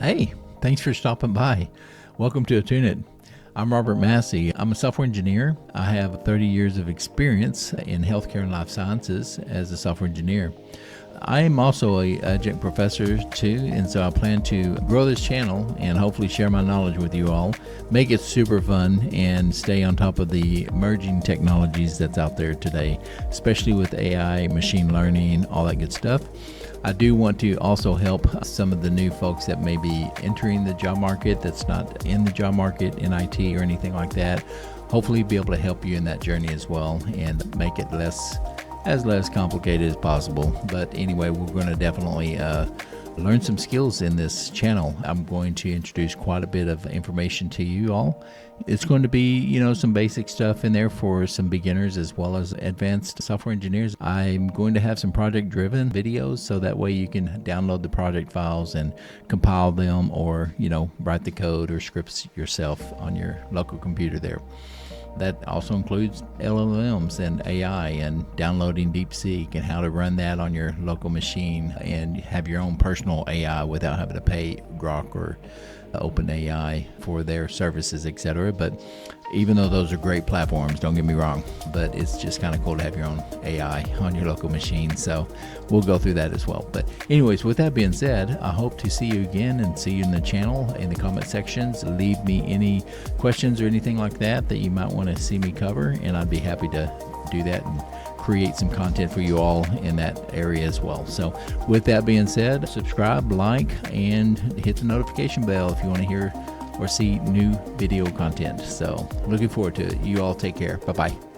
Hey, thanks for stopping by. Welcome to Attune It. I'm Robert Massey. I'm a software engineer. I have 30 years of experience in healthcare and life sciences as a software engineer. I am also an adjunct professor too, and so I plan to grow this channel and hopefully share my knowledge with you all, make it super fun, and stay on top of the emerging technologies that's out there today, especially with AI, machine learning, all that good stuff. I do want to also help some of the new folks that may be entering the job market that's not in the job market in IT or anything like that. Hopefully be able to help you in that journey as well and make it less complicated as possible. But anyway, we're going to definitely learn some skills in this channel. I'm going to introduce quite a bit of information to you all. It's going to be, some basic stuff in there for some beginners as well as advanced software engineers. I'm going to have some project-driven videos so that way you can download the project files and compile them or, write the code or scripts yourself on your local computer there. That also includes LLMs and AI and downloading DeepSeek and how to run that on your local machine and have your own personal AI without having to pay Grok or OpenAI for their services, etc. But even though those are great platforms, don't get me wrong, but it's just kind of cool to have your own AI on your local machine. So we'll go through that as well. But anyways, with that being said, I hope to see you again and see you in the channel in the comment sections. Leave me any questions or anything like that you might want to see me cover, and I'd be happy to do that and create some content for you all in that area as well. So with that being said, subscribe, like, and hit the notification bell if you want to hear or see new video content. So looking forward to it. You all take care. Bye-bye.